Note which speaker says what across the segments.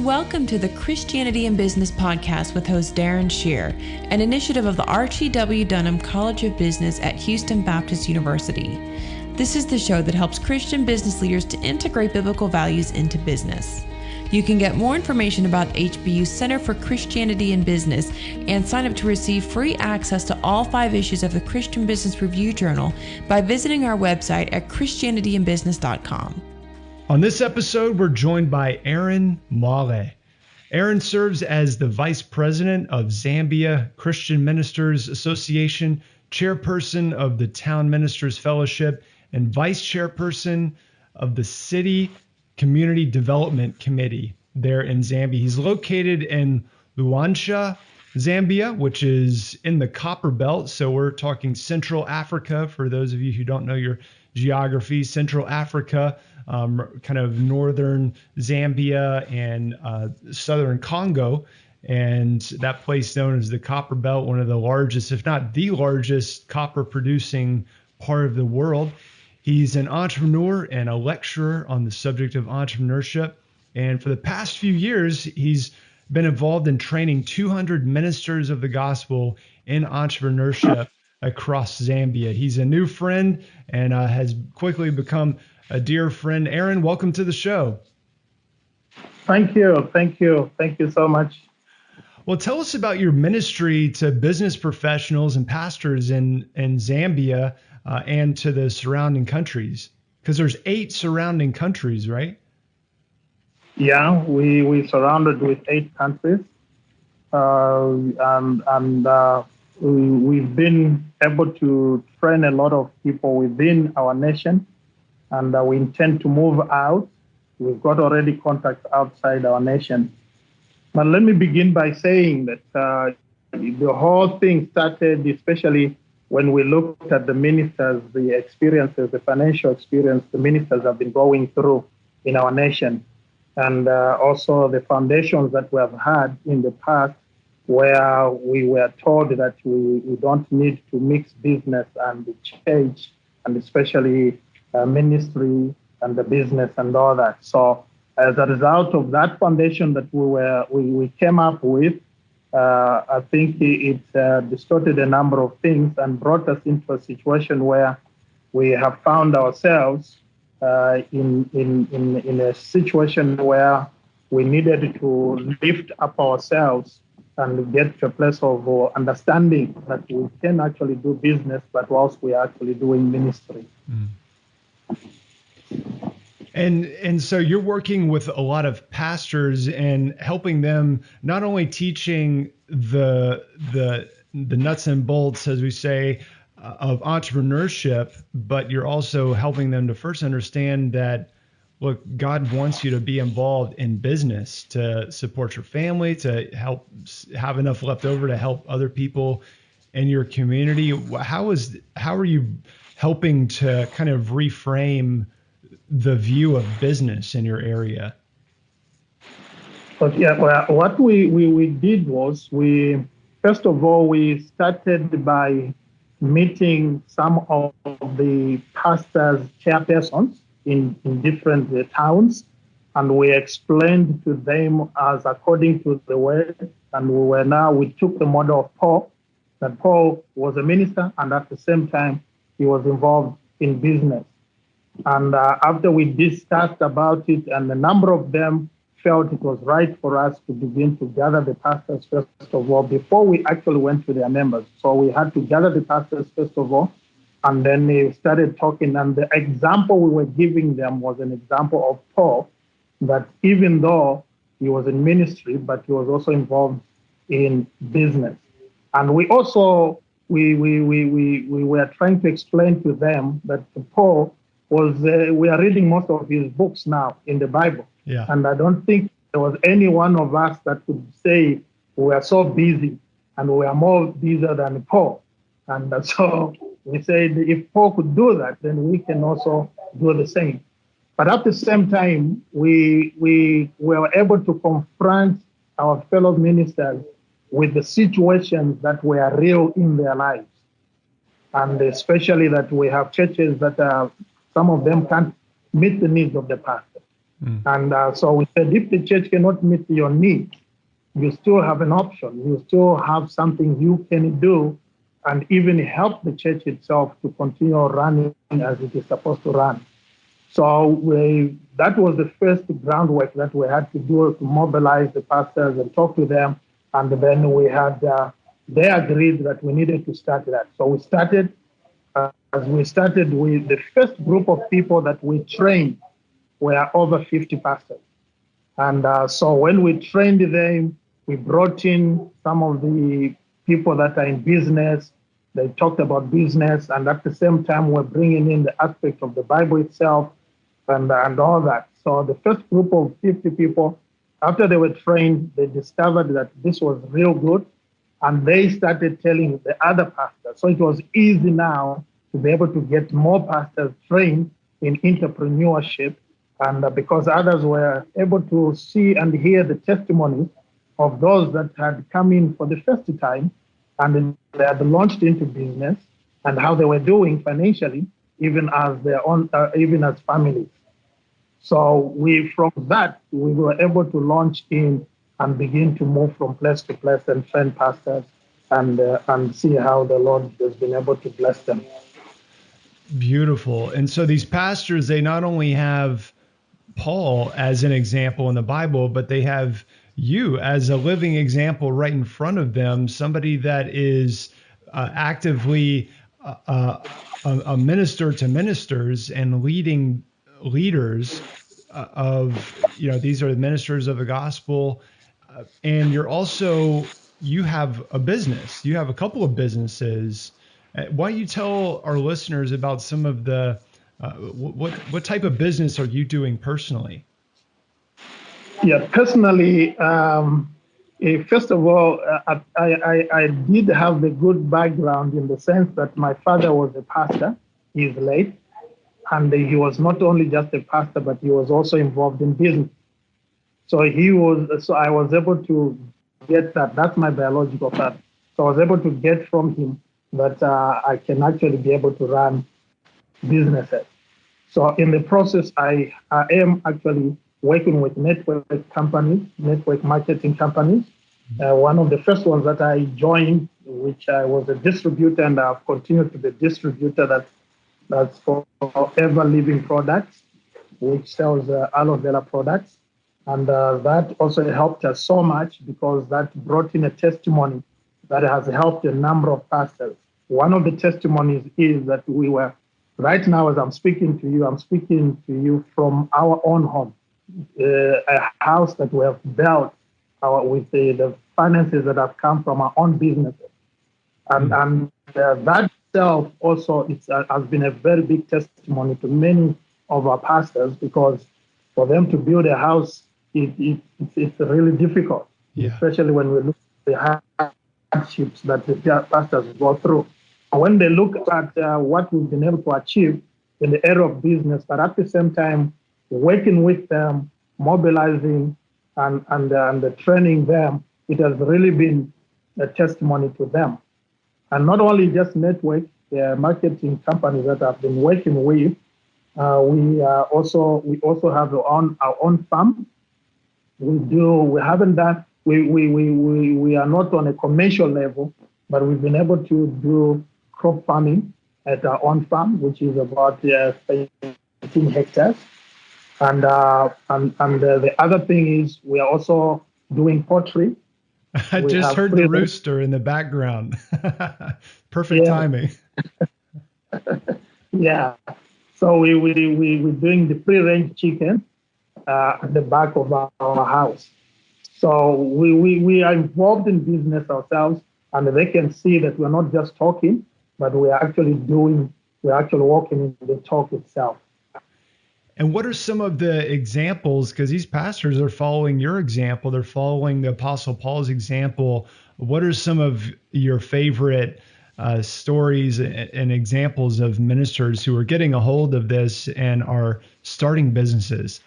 Speaker 1: Welcome to the Christianity in Business podcast with host Darren Shear, an initiative of the Archie W. Dunham College of Business at Houston Baptist University. This is the show that helps Christian business leaders to integrate biblical values into business. You can get more information about HBU's Center for Christianity in Business and sign up to receive free access to all 5 issues of the Christian Business Review Journal by visiting our website at christianityinbusiness.com.
Speaker 2: On this episode, we're joined by Aaron Mwale. Aaron serves as the Vice President of Zambia Christian Ministers Association, Chairperson of the Town Ministers Fellowship, and Vice Chairperson of the City Community Development Committee there in Zambia. He's located in Luanshya, Zambia, which is in the Copper Belt. So we're talking Central Africa. For those of you who don't know your geography, Central Africa, kind of northern Zambia and southern Congo. And that place known as the Copper Belt, one of the largest, if not the largest, copper producing part of the world. He's an entrepreneur and a lecturer on the subject of entrepreneurship. And for the past few years, he's been involved in training 200 ministers of the gospel in entrepreneurship across Zambia. He's a new friend and has quickly become a dear friend. Aaron, welcome to the show.
Speaker 3: Thank you. Thank you so much.
Speaker 2: Well, tell us about your ministry to business professionals and pastors in Zambia and to the surrounding countries, because there's 8 surrounding countries, right?
Speaker 3: Yeah, we surrounded with 8 countries, we've been able to train a lot of people within our nation, and we intend to move out. We've got already contacts outside our nation. But let me begin by saying that the whole thing started, especially when we looked at the ministers, the experiences, the financial experience the ministers have been going through in our nation, and also the foundations that we have had in the past, where we were told that we don't need to mix business and the church, and especially ministry and the business and all that. So as a result of that foundation that we came up with, I think it distorted a number of things and brought us into a situation where we have found ourselves in a situation where we needed to lift up ourselves and get to a place of understanding that we can actually do business, but whilst we are actually doing ministry.
Speaker 2: Mm. And so you're working with a lot of pastors and helping them, not only teaching the nuts and bolts, as we say, of entrepreneurship, but you're also helping them to first understand that, look, God wants you to be involved in business, to support your family, to help have enough left over to help other people in your community. How are you helping to kind of reframe the view of business in your area?
Speaker 3: But yeah, well, what we did was first of all, we started by meeting some of the pastors' chairpersons in different towns, and we explained to them as according to the word, and we took the model of Paul, that Paul was a minister, and at the same time, he was involved in business. And after we discussed about it, and a number of them felt it was right for us to begin to gather the pastors first of all, before we actually went to their members. So we had to gather the pastors first of all, and then they started talking. And the example we were giving them was an example of Paul, that even though he was in ministry, but he was also involved in business. And we also, we were trying to explain to them that Paul was, we are reading most of his books now in the Bible.
Speaker 2: Yeah.
Speaker 3: And I don't think there was any one of us that could say we are so busy and we are more busy than Paul. And so we said, if Paul could do that, then we can also do the same. But at the same time, we were able to confront our fellow ministers with the situations that were real in their lives. And especially that we have churches that some of them can't meet the needs of the pastor. And so we said, if the church cannot meet your need, you still have an option. You still have something you can do and even help the church itself to continue running as it is supposed to run. So that was the first groundwork that we had to do to mobilize the pastors and talk to them. And then they agreed that we needed to start that. So we started, as we started with the first group of people that we trained were over 50 pastors. And so when we trained them, we brought in some of the people that are in business. They talked about business, and at the same time, we're bringing in the aspect of the Bible itself and all that. So the first group of 50 people, after they were trained, they discovered that this was real good, and they started telling the other pastors. So it was easy now to be able to get more pastors trained in entrepreneurship, and because others were able to see and hear the testimonies of those that had come in for the first time and they had launched into business and how they were doing financially, even as their own, even as families. So from that, we were able to launch in and begin to move from place to place and train pastors and see how the Lord has been able to bless them.
Speaker 2: Beautiful. And so these pastors, they not only have Paul as an example in the Bible, but they have you as a living example right in front of them, somebody that is actively a minister to ministers and leading leaders these are the ministers of the gospel. And you have a business, you have a couple of businesses. Why don't you tell our listeners about some of the, what type of business are you doing personally?
Speaker 3: Yeah, personally, first of all, I did have a good background in the sense that my father was a pastor. He's late, and he was not only just a pastor, but he was also involved in business. So I was able to get that. That's my biological father. So I was able to get from him that I can actually be able to run businesses. So in the process, I am actually working with network companies, network marketing companies. One of the first ones that I joined, which I was a distributor, and I've continued to be a distributor that's for Ever Living Products, which sells aloe vera products. And that also helped us so much because that brought in a testimony that has helped a number of pastors. One of the testimonies is that we were, right now as I'm speaking to you from our own home, a house that we have built with the finances that have come from our own businesses. And that itself also has been a very big testimony to many of our pastors, because for them to build a house, it's really difficult, especially when we look at the hardships that the pastors go through. When they look at what we've been able to achieve in the area of business, but at the same time, working with them, mobilizing and training them, it has really been a testimony to them. And not only just network marketing companies that I've been working with, we also have our own farm. We haven't done, we are not on a commercial level, but we've been able to do crop farming at our own farm, which is about 18 hectares. And the other thing is we are also doing pottery.
Speaker 2: I just heard the rooster in the background. Perfect timing.
Speaker 3: Yeah. So we're doing the free-range chicken at the back of our house. So we are involved in business ourselves, and they can see that we're not just talking, but we're actually walking in the talk itself.
Speaker 2: And what are some of the examples, because these pastors are following your example, they're following the Apostle Paul's example. What are some of your favorite stories and examples of ministers who are getting a hold of this and are starting businesses?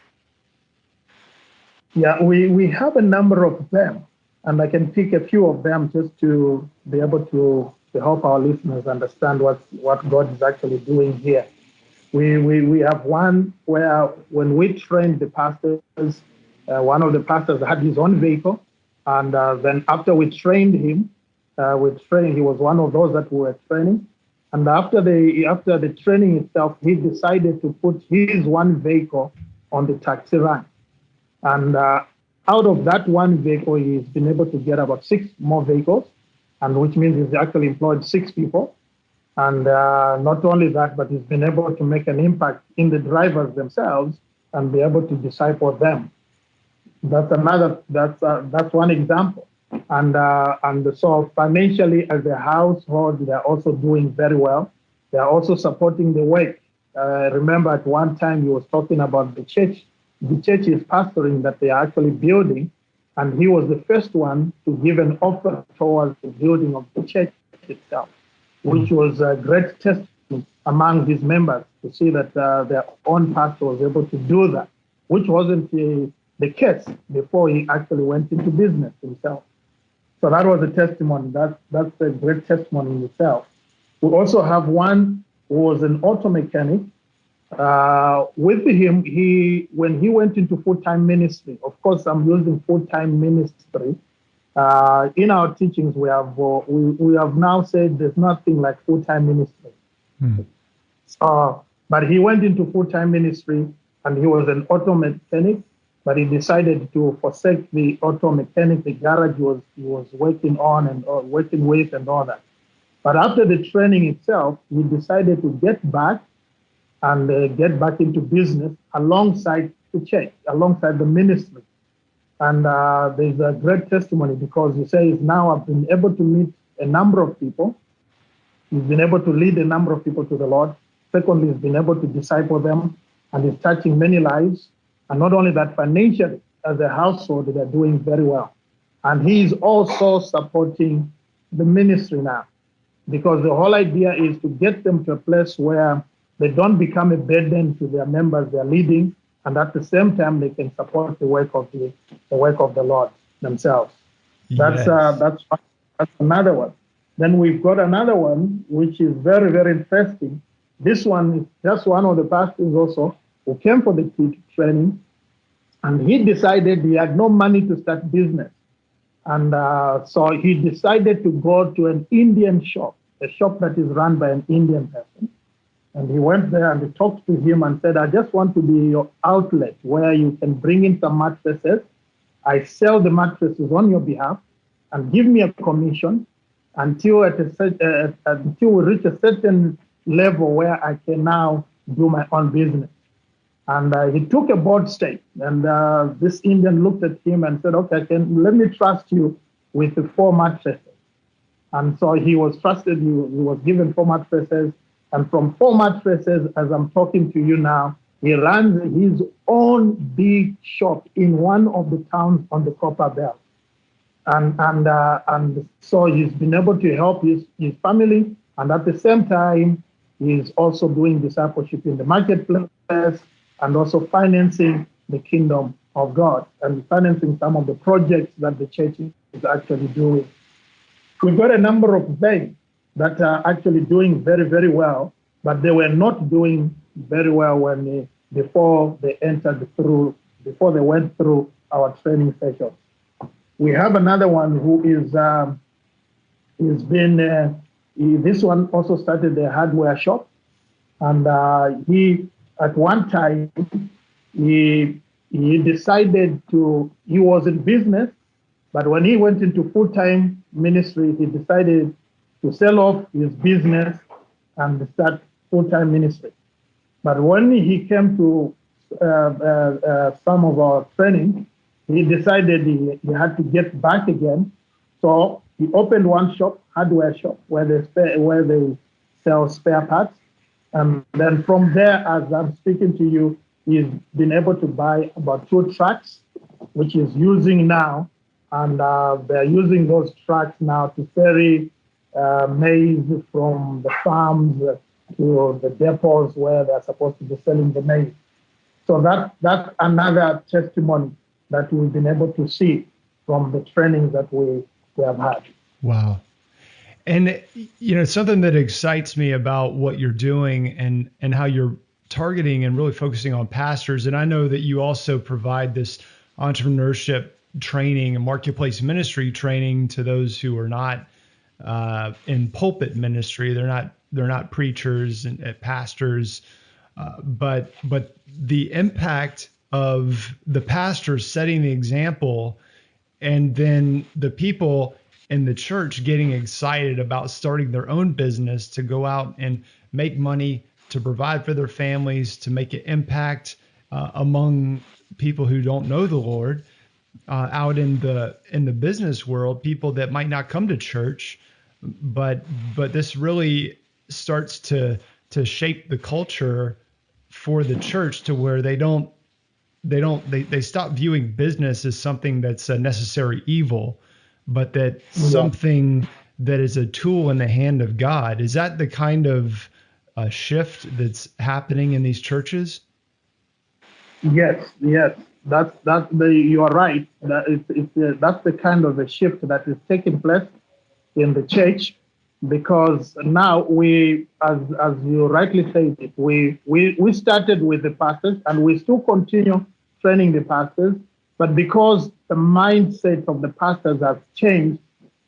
Speaker 3: Yeah, we have a number of them, and I can pick a few of them just to be able to help our listeners understand what God is actually doing here. We have one where when we trained the pastors, one of the pastors had his own vehicle. And then after we trained him, he was one of those that we were training. And after the training itself, he decided to put his one vehicle on the taxi rank. And out of that one vehicle, he's been able to get about 6 more vehicles, and which means he's actually employed 6 people. And not only that, but he's been able to make an impact in the drivers themselves and be able to disciple them. That's one example. And so financially, as a household, they're also doing very well. They're also supporting the work. Remember, at one time he was talking about the church is pastoring that they are actually building, and he was the first one to give an offer towards the building of the church itself, which was a great testament among his members to see that their own pastor was able to do that, which wasn't the case before he actually went into business himself. So that was a testimony. That's a great testimony in itself. We also have one who was an auto mechanic. With him, when he went into full-time ministry, of course, I'm using full-time ministry. In our teachings, we have now said there's nothing like full-time ministry. But he went into full-time ministry, and he was an auto mechanic. But he decided to forsake the auto mechanic, the garage he was working on and working with and all that. But after the training itself, he decided to get back into business alongside the church, alongside the ministry. And there's a great testimony because he says, now I've been able to meet a number of people. He's been able to lead a number of people to the Lord. Secondly, he's been able to disciple them, and he's touching many lives. And not only that, financially, as a household, they're doing very well. And he's also supporting the ministry now, because the whole idea is to get them to a place where they don't become a burden to their members they're leading, and at the same time they can support the work of the Lord themselves. Yes. That's another one. Then we've got another one which is very, very interesting. This one is just one of the pastors also who came for the training, and he decided he had no money to start business. And so he decided to go to an Indian shop, a shop that is run by an Indian person. And he went there and he talked to him and said, I just want to be your outlet where you can bring in some mattresses. I sell the mattresses on your behalf and give me a commission until we reach a certain level where I can now do my own business. And he took a bold step. And this Indian looked at him and said, okay, let me trust you with the 4 mattresses. And so he was trusted. He was given 4 mattresses. And from 4 mattresses, as I'm talking to you now, he runs his own big shop in one of the towns on the Copper Belt. And so he's been able to help his family. And at the same time, he's also doing discipleship in the marketplace and also financing the kingdom of God and financing some of the projects that the church is actually doing. We've got a number of them that are actually doing very, very well, but they were not doing very well before they went through our training session. We have another one who this one also started a hardware shop, and he at one time he decided he was in business, but when he went into full-time ministry, he decided to sell off his business and start full-time ministry. But when he came to some of our training, he decided he had to get back again. So he opened one shop, hardware shop, where they sell spare parts. And then from there, as I'm speaking to you, he's been able to buy about 2 trucks, which he's using now. And they're using those trucks now to ferry maize from the farms to the depots where they're supposed to be selling the maize. So that's another testimony that we've been able to see from the trainings that we have had.
Speaker 2: Wow. And, something that excites me about what you're doing and how you're targeting and really focusing on pastors. And I know that you also provide this entrepreneurship training and marketplace ministry training to those who are not in pulpit ministry. They're not preachers and pastors, but the impact of the pastor setting the example, and then the people in the church getting excited about starting their own business to go out and make money, to provide for their families, to make an impact among people who don't know the Lord out in the business world, people that might not come to church, but this really starts to shape the culture for the church to where they stop viewing business as something that's a necessary evil, but that something that is a tool in the hand of God. Is that the kind of shift that's happening in these churches?
Speaker 3: Yes. You are right. That's the kind of a shift that is taking place in the church, because now we, as you rightly said it, we started with the pastors, and we still continue training the pastors, but because the mindset of the pastors has changed,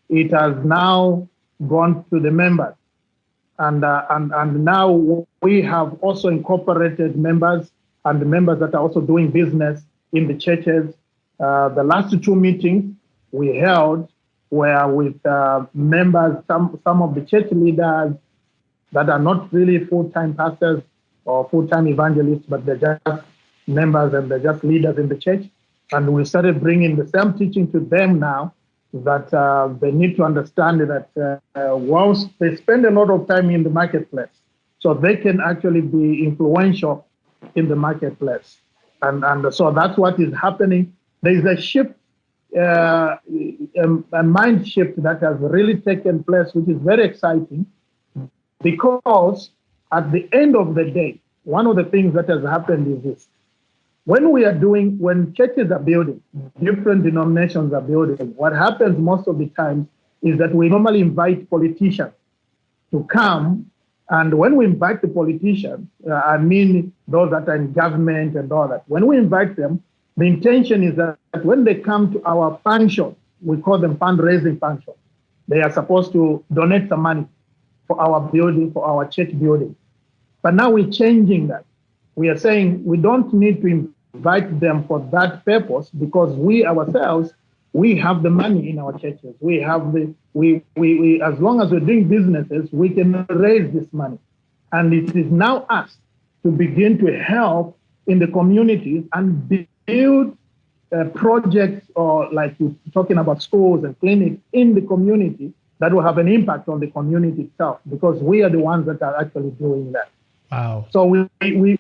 Speaker 3: it has now gone to the members, and now we have also incorporated members and the members that are also doing business in the churches. The last two meetings we held were with members, some of the church leaders that are not really full-time pastors or full-time evangelists, but they're just members and they're just leaders in the church. And we started bringing the same teaching to them now, that they need to understand that whilst they spend a lot of time in the marketplace, so they can actually be influential in the marketplace. And so that's what is happening. There is a shift, a mind shift that has really taken place, which is very exciting, because at the end of the day, one of the things that has happened is this. When churches are building, different denominations are building, what happens most of the time is that we normally invite politicians to come. And when we invite the politicians, I mean those that are in government and all that, when we invite them, the intention is that when they come to our function, we call them fundraising functions, they are supposed to donate some money for our building, for our church building. But now we're changing that. We are saying we don't need to invite them for that purpose, because we ourselves, we have the money in our churches. We have we as long as we're doing businesses, we can raise this money. And it is now us to begin to help in the communities and build projects, or like you're talking about schools and clinics in the community that will have an impact on the community itself, because we are the ones that are actually doing that.
Speaker 2: Wow.
Speaker 3: So we're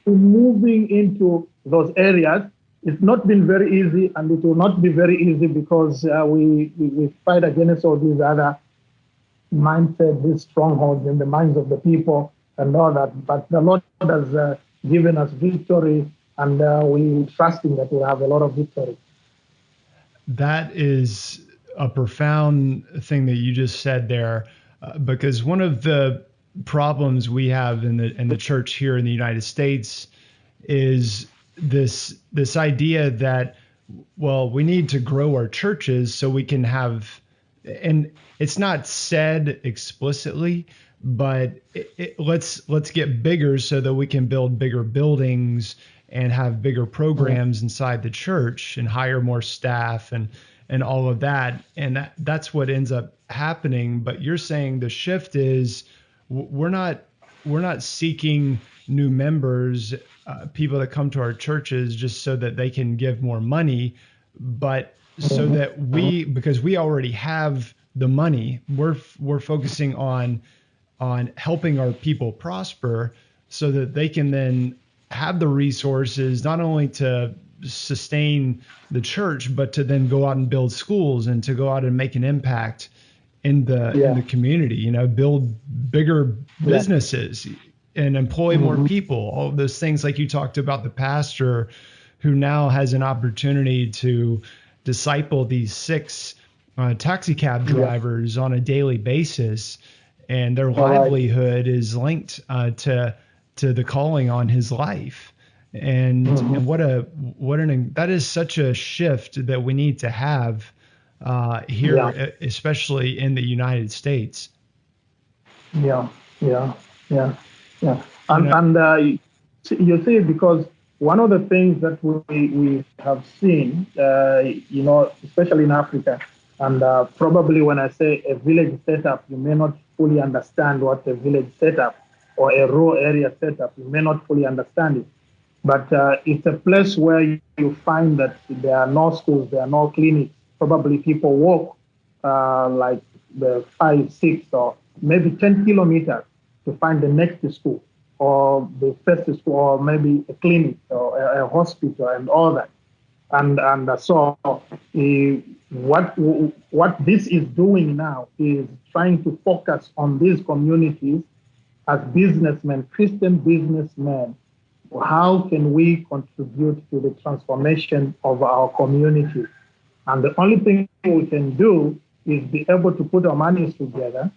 Speaker 3: moving into those areas. It's not been very easy, and it will not be very easy, because we fight against all these other mindsets, these strongholds in the minds of the people and all that. But the Lord has given us victory, and we're trusting that we'll have a lot of victory.
Speaker 2: That is a profound thing that you just said there, because one of the problems we have in the church here in the United States is this idea that, well, we need to grow our churches so we can have, and it's not said explicitly, but let's get bigger so that we can build bigger buildings and have bigger programs inside the church and hire more staff and all of that. And that's what ends up happening. But you're saying the shift is we're not seeking new members, people that come to our churches just so that they can give more money, but so that because we already have the money, we're focusing on helping our people prosper so that they can then have the resources not only to sustain the church, but to then go out and build schools and to go out and make an impact in the community, build bigger businesses and employ more people, all of those things. Like you talked about the pastor who now has an opportunity to disciple these 6 taxi cab drivers on a daily basis, and their livelihood is linked to to the calling on his life. And that is such a shift that we need to have here, especially in the United States.
Speaker 3: Yeah. And you see, because one of the things that we have seen, especially in Africa, and probably when I say a village setup, you may not fully understand what a village setup or a rural area setup, you may not fully understand it. But it's a place where you find that there are no schools, there are no clinics. Probably people walk like the 5, 6, or maybe 10 kilometers to find the next school or the first school, or maybe a clinic or a hospital and all that. And so what this is doing now is trying to focus on these communities as businessmen, Christian businessmen. How can we contribute to the transformation of our community? And the only thing we can do is be able to put our monies together,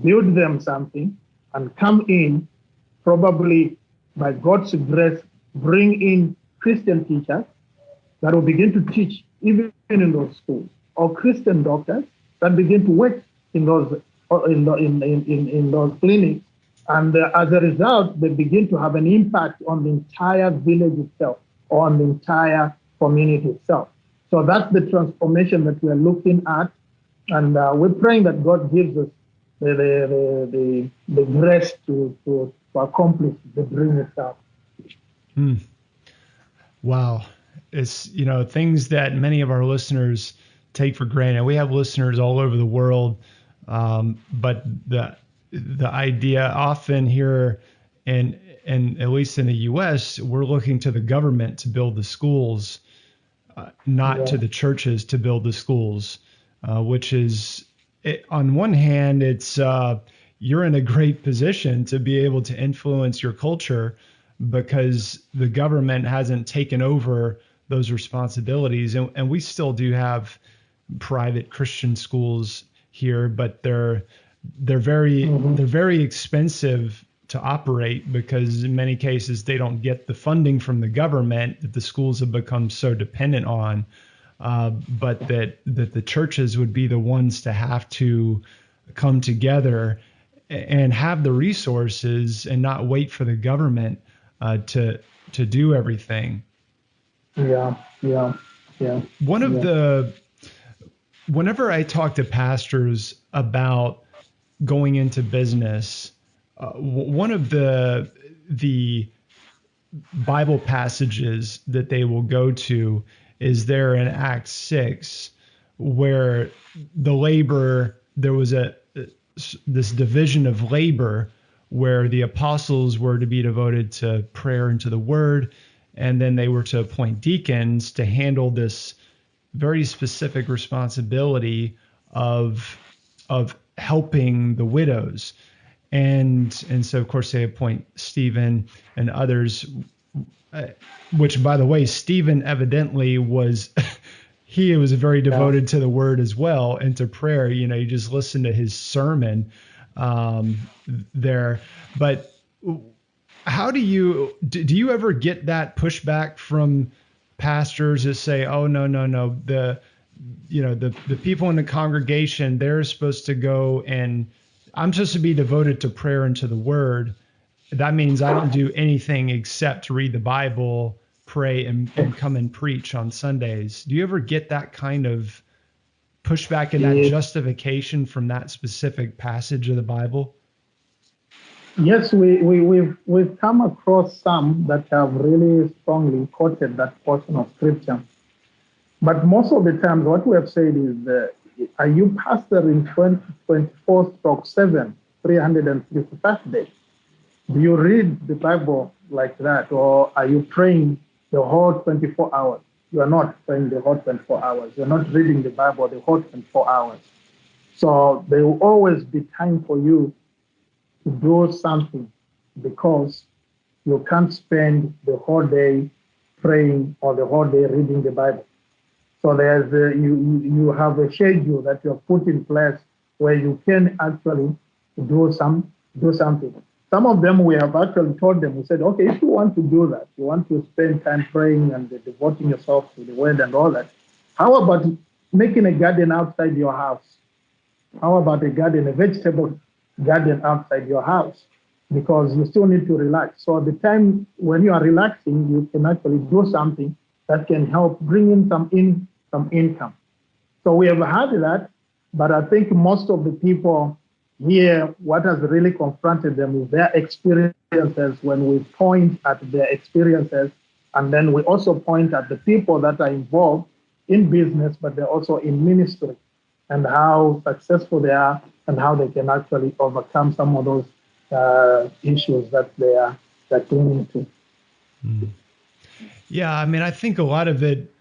Speaker 3: build them something, and come in, probably by God's grace, bring in Christian teachers that will begin to teach even in those schools, or Christian doctors that begin to work in those clinics. And as a result, they begin to have an impact on the entire village itself, or on the entire community itself. So that's the transformation that we're looking at. And we're praying that God gives us the grace to accomplish the dream itself.
Speaker 2: Wow. It's, things that many of our listeners take for granted. We have listeners all over the world, but the idea often here, and at least in the U.S., we're looking to the government to build the schools, not to the churches to build the schools, which is, on one hand, it's you're in a great position to be able to influence your culture because the government hasn't taken over those responsibilities, and we still do have private Christian schools here, but they're very expensive to operate because in many cases they don't get the funding from the government that the schools have become so dependent on. But that the churches would be the ones to have to come together and have the resources and not wait for the government to do everything.
Speaker 3: Yeah.
Speaker 2: Whenever I talk to pastors about going into business, one of the Bible passages that they will go to is there in Acts 6, where there was this division of labor where the apostles were to be devoted to prayer and to the word, and then they were to appoint deacons to handle this very specific responsibility of helping the widows. And so, of course, they appoint Stephen and others, which, by the way, Stephen evidently was he was very devoted to the word as well and to prayer. You just listen to his sermon there. But how do you ever get that pushback from pastors that say, oh, no, the people in the congregation, they're supposed to go, and I'm supposed to be devoted to prayer and to the word. That means I don't do anything except read the Bible, pray, and come and preach on Sundays. Do you ever get that kind of pushback and that justification from that specific passage of the Bible?
Speaker 3: Yes, we've come across some that have really strongly quoted that portion of scripture. But most of the times, what we have said is, are you pastor in 2024/7, 365 days? Do you read the Bible like that, or are you praying the whole 24 hours? You are not praying the whole 24 hours. You're not reading the Bible the whole 24 hours. So there will always be time for you to do something, because you can't spend the whole day praying or the whole day reading the Bible. So there's you have a schedule that you have put in place where you can actually do some do something. Some of them we have actually told them, we said, okay, if you want to do that, you want to spend time praying and devoting yourself to the word and all that, how about making a garden outside your house? How about a garden, a vegetable garden outside your house? Because you still need to relax. So at the time when you are relaxing, you can actually do something that can help bring in some income. So we have had that, but I think most of the people here, what has really confronted them is their experiences. When we point at their experiences, and then we also point at the people that are involved in business, but they're also in ministry, and how successful they are, and how they can actually overcome some of those issues that they're clinging to.
Speaker 2: Yeah, I mean, I think a lot of it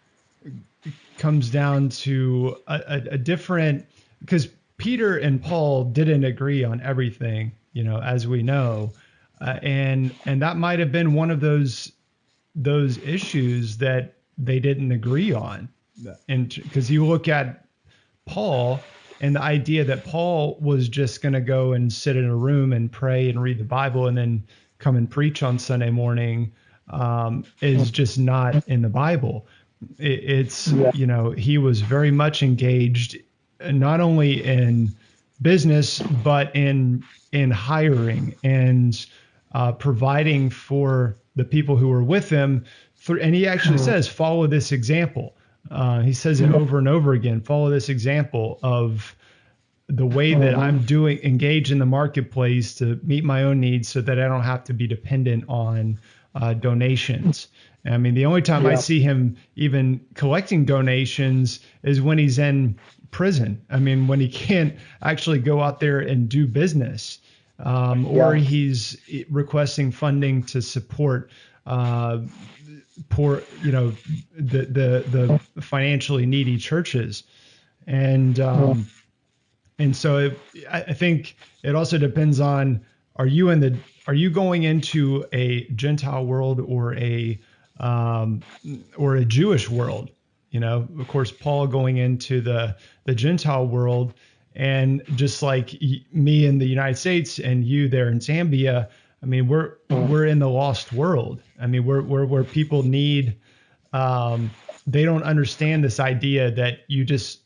Speaker 2: comes down to a different, because Peter and Paul didn't agree on everything, as we know, and that might have been one of those issues that they didn't agree on, and because you look at Paul and the idea that Paul was just going to go and sit in a room and pray and read the Bible and then come and preach on Sunday morning is just not in the Bible. It's he was very much engaged not only in business but in hiring and providing for the people who were with him. And he actually says, "Follow this example." He says it over and over again. Follow this example of the way that I'm engaged in the marketplace to meet my own needs, so that I don't have to be dependent on donations. I mean, the only time I see him even collecting donations is when he's in prison. I mean, when he can't actually go out there and do business, or he's requesting funding to support poor, the financially needy churches. And so I think it also depends on, are you going into a Gentile world or a Jewish world? Of course, Paul going into the Gentile world, and just like me in the United States and you there in Zambia, I mean, we're in the lost world. I mean, where people need, they don't understand this idea that you just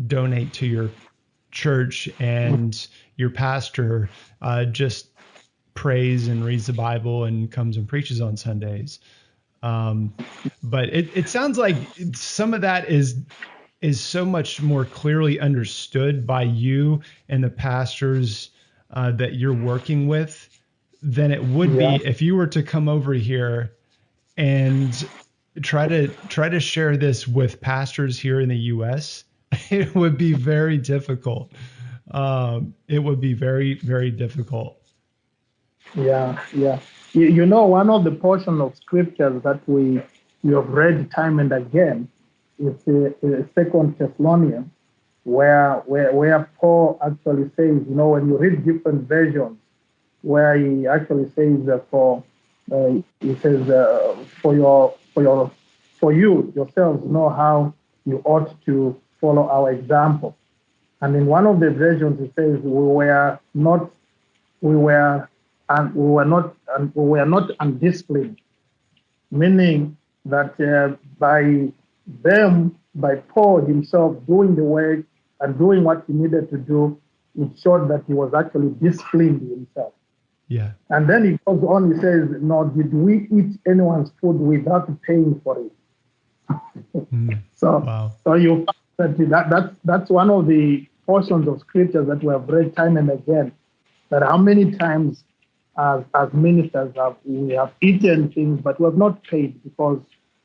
Speaker 2: donate to your church and your pastor just prays and reads the Bible and comes and preaches on Sundays. But it sounds like some of that is so much more clearly understood by you and the pastors that you're working with than it would be if you were to come over here and try to share this with pastors here in the U.S. It would be very difficult. It would be very, very difficult.
Speaker 3: Yeah. One of the portions of scriptures that we have read time and again is Second Thessalonians, where Paul actually says, when you read different versions, where he actually says for you yourselves know how you ought to follow our example. And in one of the versions, it says we were not undisciplined, meaning that by Paul himself doing the work and doing what he needed to do, it showed that he was actually disciplined himself.
Speaker 2: Yeah.
Speaker 3: And then he goes on, he says, "Nor did we eat anyone's food without paying for it." So you that's one of the portions of scriptures that we have read time and again, that how many times as ministers we have eaten things, but we have not paid, because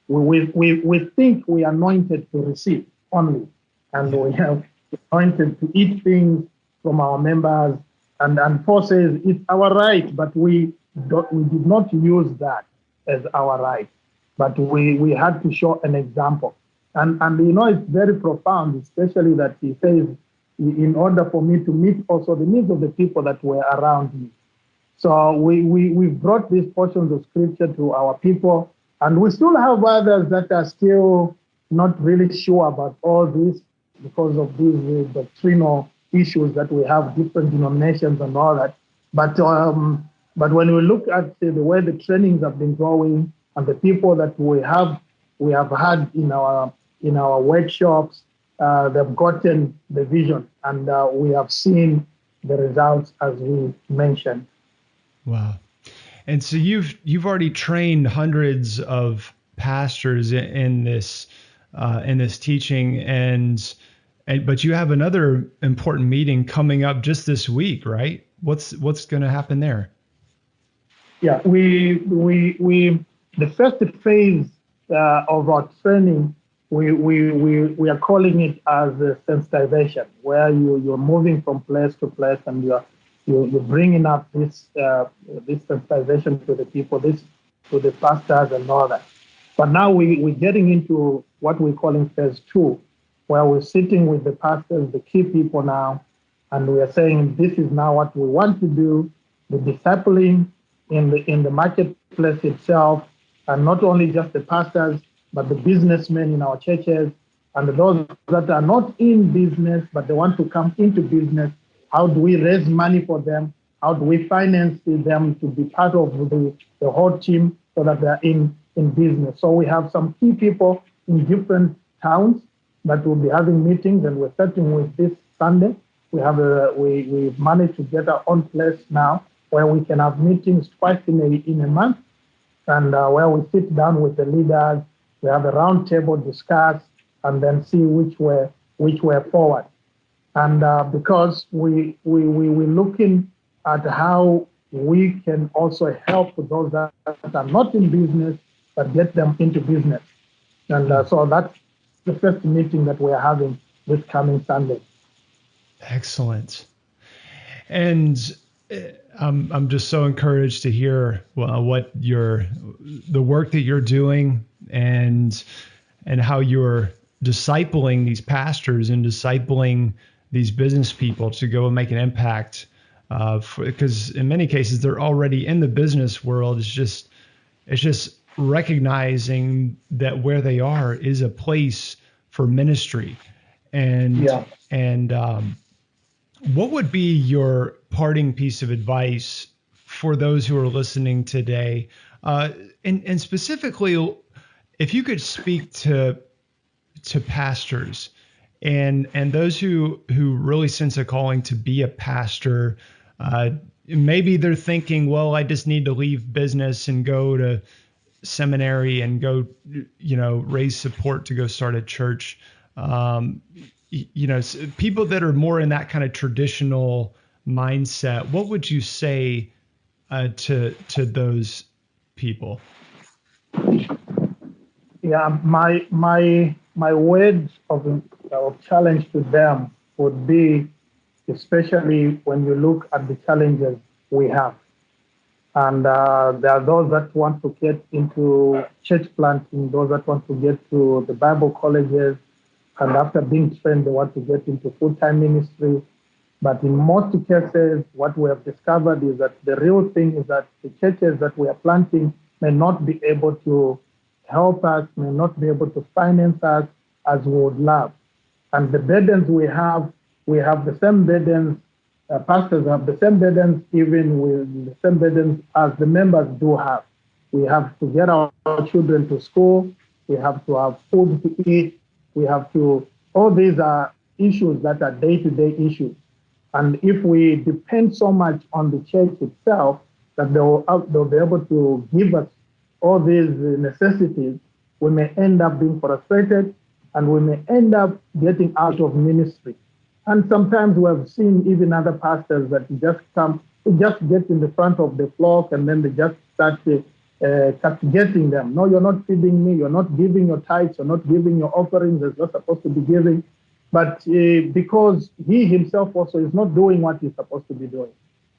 Speaker 3: we think we are anointed to receive only, and we have anointed to eat things from our members. And Paul says it's our right, but we did not use that as our right, but we had to show an example. And it's very profound, especially that he says, in order for me to meet also the needs of the people that were around me. So we brought these portions of scripture to our people, and we still have others that are still not really sure about all this because of these doctrinal issues that we have, different denominations and all that. But when we look at the way the trainings have been going and the people that we have had in our workshops, they've gotten the vision, and we have seen the results as we mentioned.
Speaker 2: Wow. And so you've already trained hundreds of pastors in this teaching, but you have another important meeting coming up just this week, right? What's going to happen there?
Speaker 3: Yeah, we the first phase of our training, we are calling it as sensitization, where you're moving from place to place and you're bringing up this sensitization to the people, to the pastors and all that. But now we're getting into what we're calling phase 2, where we're sitting with the pastors, the key people now, and we are saying this is now what we want to do, the discipling in the marketplace itself, and not only just the pastors, but the businessmen in our churches, and those that are not in business, but they want to come into business. How do we raise money for them? How do we finance them to be part of the whole team so that they're in business? So we have some key people in different towns that will be having meetings, and we're starting with this Sunday. We managed to get our own place now where we can have meetings twice in a month, and where we sit down with the leaders, we have a round table, discuss, and then see which way forward. And because we're looking at how we can also help those that are not in business, but get them into business. And so that's the first meeting that we're having this coming Sunday.
Speaker 2: Excellent. And I'm just so encouraged to hear the work that you're doing and how you're discipling these pastors and discipling these business people to go and make an impact. Because in many cases they're already in the business world. It's just recognizing that where they are is a place for ministry. And what would be your parting piece of advice for those who are listening today? And specifically, if you could speak to pastors and those who really sense a calling to be a pastor, maybe they're thinking, well, I just need to leave business and go to seminary and go, raise support to go start a church. People that are more in that kind of traditional mindset, what would you say to those people?
Speaker 3: Yeah, my words of challenge to them would be, especially when you look at the challenges we have. And there are those that want to get into church planting, those that want to get to the Bible colleges, and after being trained, they want to get into full-time ministry. But in most cases, what we have discovered is that the real thing is that the churches that we are planting may not be able to help us, may not be able to finance us as we would love. And the burdens we have the same burdens, pastors have the same burdens, even with the same burdens as the members do have. We have to get our children to school, we have to have food to eat, all these are issues that are day-to-day issues. And if we depend so much on the church itself, that they'll be able to give us all these necessities, we may end up being frustrated and we may end up getting out of ministry. And sometimes we have seen even other pastors that just get in the front of the flock and then they just start castigating them. No, you're not feeding me, you're not giving your tithes, you're not giving your offerings as you're supposed to be giving. But because he himself also is not doing what he's supposed to be doing.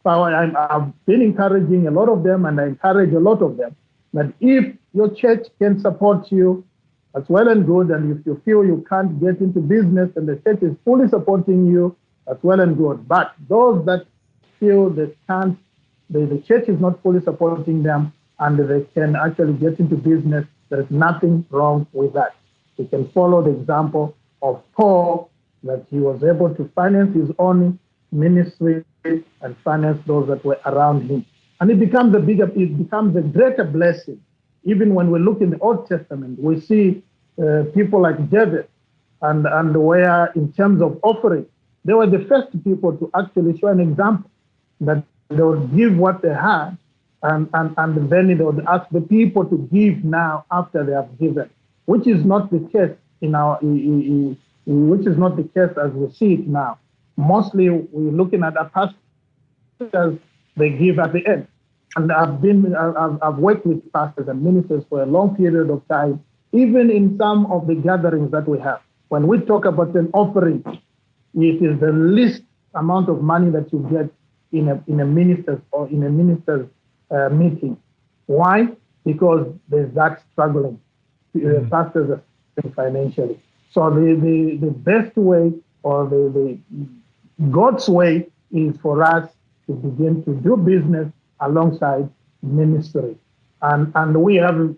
Speaker 3: So I've been encouraging a lot of them, and I encourage a lot of them, that if your church can support you, that's well and good. And if you feel you can't get into business and the church is fully supporting you, that's well and good. But those that feel they can't, the church is not fully supporting them, and they can actually get into business, there's nothing wrong with that. We can follow the example of Paul, that he was able to finance his own ministry and finance those that were around him. And it becomes a greater blessing. Even when we look in the Old Testament, we see people like David, and where in terms of offering, they were the first people to actually show an example that they would give what they had, and then they would ask the people to give now after they have given, which is not the case which is not the case as we see it now. Mostly we're looking at our pastors, they give at the end. And I've worked with pastors and ministers for a long period of time, even in some of the gatherings that we have. When we talk about an offering, it is the least amount of money that you get in a minister's meeting. Why? Because there's that struggling. Pastors are struggling financially. So the best way, or the God's way, is for us to begin to do business alongside ministry. And we have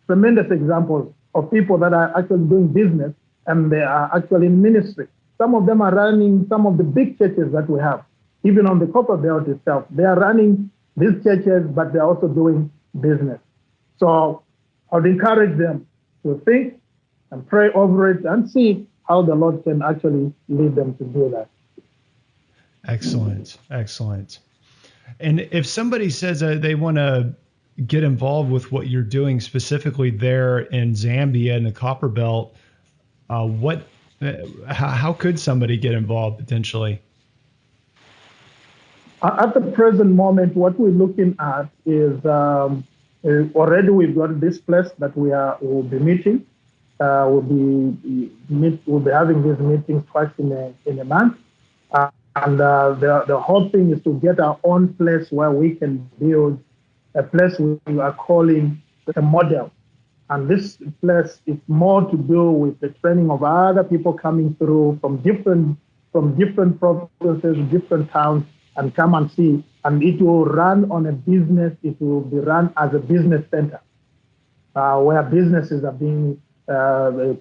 Speaker 3: tremendous examples of people that are actually doing business and they are actually in ministry. Some of them are running some of the big churches that we have. Even on the Copper Belt itself, they are running these churches, but they're also doing business. So I would encourage them to think and pray over it and see how the Lord can actually lead them to do that.
Speaker 2: Excellent. And if somebody says they want to get involved with what you're doing specifically there in Zambia in the Copper Belt, how could somebody get involved potentially?
Speaker 3: At the present moment, what we're looking at is already we've got this place that we'll be meeting. We'll be having these meetings twice in a month. And the whole thing is to get our own place where we can build a place we are calling a model. And this place is more to do with the training of other people coming through from different provinces, different towns, and come and see. And it will run on a business. It will be run as a business center, where businesses are being,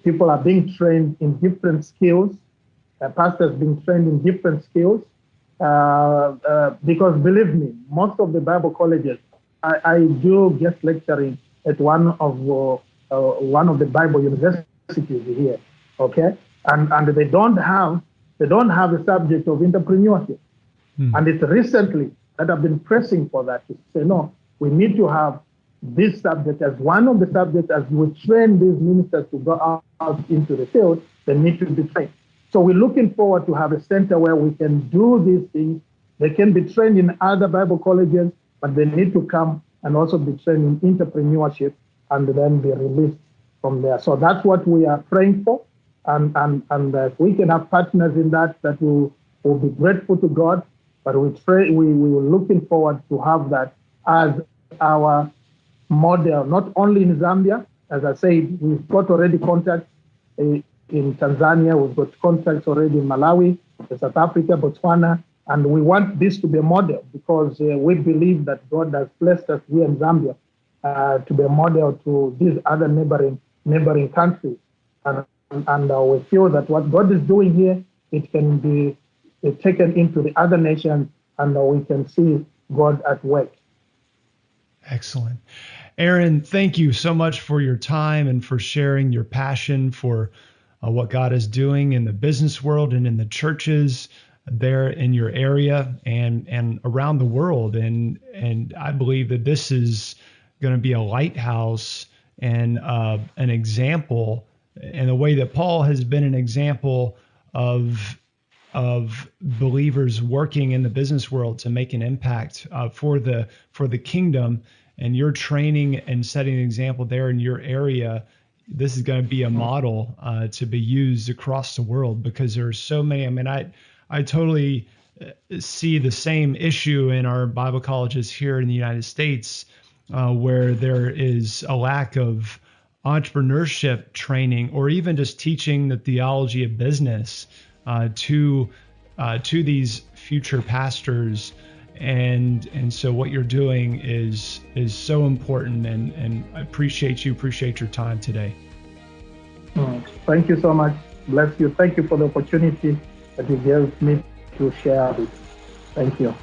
Speaker 3: people are being trained in different skills. Pastors being trained in different skills, because believe me, most of the Bible colleges, I do guest lecturing at one of the Bible universities here, okay, and they don't have a subject of entrepreneurship, and it's recently that I've been pressing for that to say no, we need to have this subject as one of the subjects as we train these ministers to go out into the field. They need to be trained. So we're looking forward to have a center where we can do these things. They can be trained in other Bible colleges, but they need to come and also be trained in entrepreneurship and then be released from there. So that's what we are praying for. And if we can have partners in that will be grateful to God. But we were looking forward to have that as our model, not only in Zambia. As I said, we've got already contacts in Tanzania, we've got contacts already in Malawi, South Africa, Botswana, and we want this to be a model because we believe that God has blessed us here in Zambia to be a model to these other neighboring countries. And we feel that what God is doing here, it can be taken into the other nations, and we can see God at work.
Speaker 2: Excellent. Aaron, thank you so much for your time and for sharing your passion for what God is doing in the business world and in the churches there in your area and around the world. And I believe that this is going to be a lighthouse and an example in the way that Paul has been an example of believers working in the business world to make an impact for the kingdom. And you're training and setting an example there in your area. This is going to be a model to be used across the world because there's so many. I mean, I totally see the same issue in our Bible colleges here in the United States where there is a lack of entrepreneurship training or even just teaching the theology of business to these future pastors. And so what you're doing is so important, and I appreciate your time today.
Speaker 3: Thank you so much. Bless you. Thank you for the opportunity that you gave me to share this. Thank you.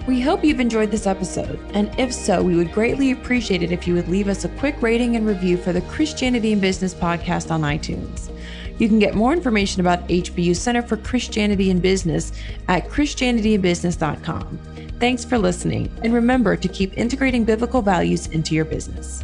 Speaker 1: We hope you've enjoyed this episode, and if so, we would greatly appreciate it if you would leave us a quick rating and review for the Christianity in Business podcast on iTunes. You can get more information about HBU Center for Christianity in Business at christianityinbusiness.com. Thanks for listening, and remember to keep integrating biblical values into your business.